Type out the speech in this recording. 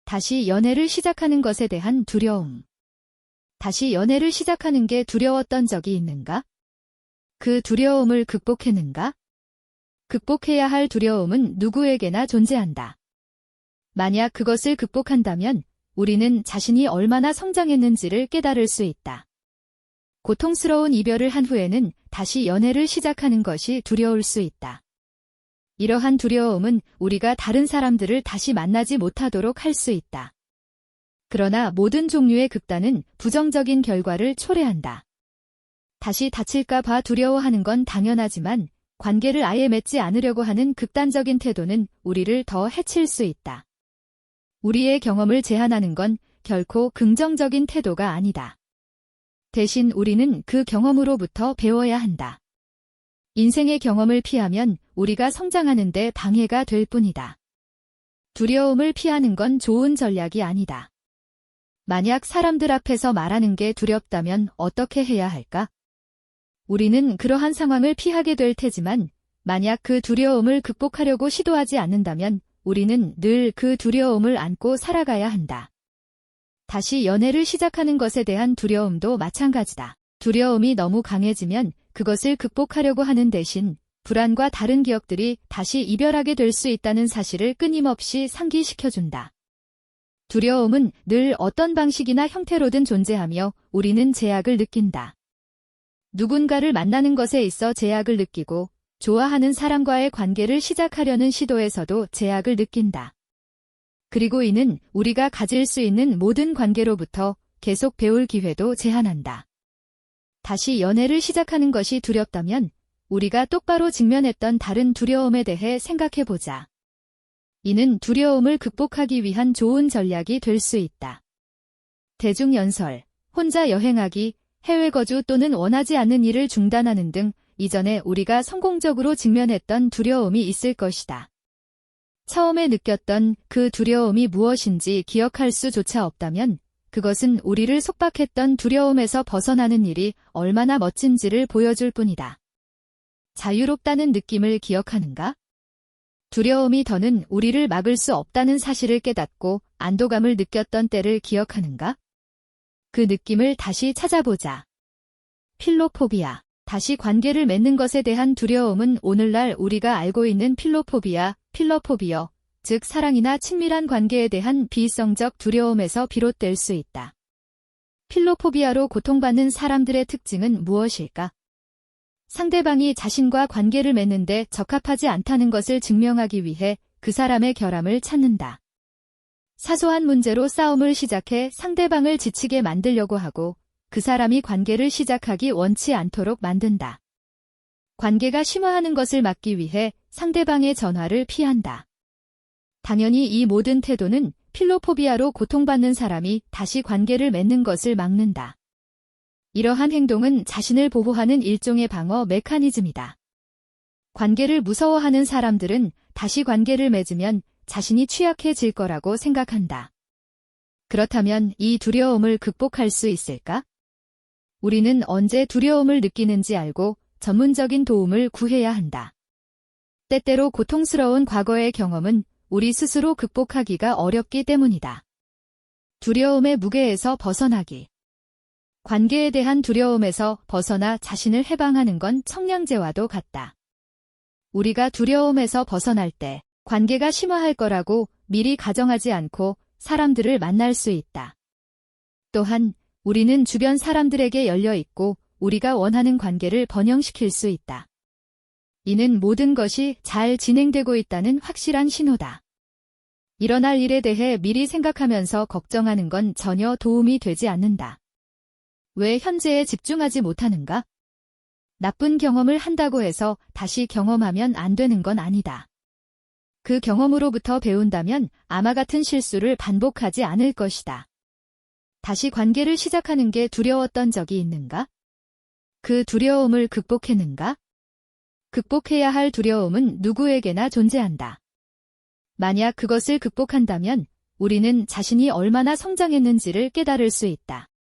다시 연애를 시작하는 것에 대한 두려움. 다시 연애를 시작하는 게 두려웠던 적이 있는가? 그 두려움을 극복했는가? 극복해야 할 두려움은 누구에게나 존재한다. 만약 그것을 극복한다면 우리는 자신이 얼마나 성장했는지를 깨달을 수 있다. 고통스러운 이별을 한 후에는 다시 연애를 시작하는 것이 두려울 수 있다. 이러한 두려움은 우리가 다른 사람들을 다시 만나지 못하도록 할 수 있다. 그러나 모든 종류의 극단은 부정적인 결과를 초래한다. 다시 다칠까 봐 두려워하는 건 당연하지만 관계를 아예 맺지 않으려고 하는 극단적인 태도는 우리를 더 해칠 수 있다. 우리의 경험을 제한하는 건 결코 긍정적인 태도가 아니다. 대신 우리는 그 경험으로부터 배워야 한다. 인생의 경험을 피하면 우리가 성장하는 데 방해가 될 뿐이다. 두려움을 피하는 건 좋은 전략이 아니다. 만약 사람들 앞에서 말하는 게 두렵다면 어떻게 해야 할까? 우리는 그러한 상황을 피하게 될 테지만 만약 그 두려움을 극복하려고 시도하지 않는다면 우리는 늘 그 두려움을 안고 살아가야 한다. 다시 연애를 시작하는 것에 대한 두려움도 마찬가지다. 두려움이 너무 강해지면 그것을 극복하려고 하는 대신 불안과 다른 기억들이 다시 이별하게 될 수 있다는 사실을 끊임없이 상기시켜준다. 두려움은 늘 어떤 방식이나 형태로든 존재하며 우리는 제약을 느낀다. 누군가를 만나는 것에 있어 제약을 느끼고 좋아하는 사람과의 관계를 시작하려는 시도에서도 제약을 느낀다. 그리고 이는 우리가 가질 수 있는 모든 관계로부터 계속 배울 기회도 제한한다. 다시 연애를 시작하는 것이 두렵다면 우리가 똑바로 직면했던 다른 두려움에 대해 생각해보자. 이는 두려움을 극복하기 위한 좋은 전략이 될 수 있다. 대중연설, 혼자 여행하기, 해외 거주 또는 원하지 않는 일을 중단하는 등 이전에 우리가 성공적으로 직면했던 두려움이 있을 것이다. 처음에 느꼈던 그 두려움이 무엇인지 기억할 수조차 없다면 그것은 우리를 속박했던 두려움에서 벗어나는 일이 얼마나 멋진지를 보여줄 뿐이다. 자유롭다는 느낌을 기억하는가? 두려움이 더는 우리를 막을 수 없다는 사실을 깨닫고 안도감을 느꼈던 때를 기억하는가? 그 느낌을 다시 찾아보자. 필로포비아. 다시 관계를 맺는 것에 대한 두려움은 오늘날 우리가 알고 있는 필로포비아, 필러포비어, 즉 사랑이나 친밀한 관계에 대한 비이성적 두려움에서 비롯될 수 있다. 필로포비아로 고통받는 사람들의 특징은 무엇일까? 상대방이 자신과 관계를 맺는데 적합하지 않다는 것을 증명하기 위해 그 사람의 결함을 찾는다. 사소한 문제로 싸움을 시작해 상대방을 지치게 만들려고 하고 그 사람이 관계를 시작하기 원치 않도록 만든다. 관계가 심화하는 것을 막기 위해 상대방의 전화를 피한다. 당연히 이 모든 태도는 필로포비아로 고통받는 사람이 다시 관계를 맺는 것을 막는다. 이러한 행동은 자신을 보호하는 일종의 방어 메커니즘이다. 관계를 무서워하는 사람들은 다시 관계를 맺으면 자신이 취약해질 거라고 생각한다. 그렇다면 이 두려움을 극복할 수 있을까? 우리는 언제 두려움을 느끼는지 알고 전문적인 도움을 구해야 한다. 때때로 고통스러운 과거의 경험은 우리 스스로 극복하기가 어렵기 때문이다. 두려움의 무게에서 벗어나기. 관계에 대한 두려움에서 벗어나 자신을 해방하는 건 청량제와도 같다. 우리가 두려움에서 벗어날 때 관계가 심화할 거라고 미리 가정하지 않고 사람들을 만날 수 있다. 또한 우리는 주변 사람들에게 열려 있고 우리가 원하는 관계를 번영시킬 수 있다. 이는 모든 것이 잘 진행되고 있다는 확실한 신호다. 일어날 일에 대해 미리 생각하면서 걱정하는 건 전혀 도움이 되지 않는다. 왜 현재에 집중하지 못하는가? 나쁜 경험을 한다고 해서 다시 경험하면 안 되는 건 아니다. 그 경험으로부터 배운다면 아마 같은 실수를 반복하지 않을 것이다. 다시 관계를 시작하는 게 두려웠던 적이 있는가? 그 두려움을 극복했는가? 극복해야 할 두려움은 누구에게나 존재한다. 만약 그것을 극복한다면 우리는 자신이 얼마나 성장했는지를 깨달을 수 있다.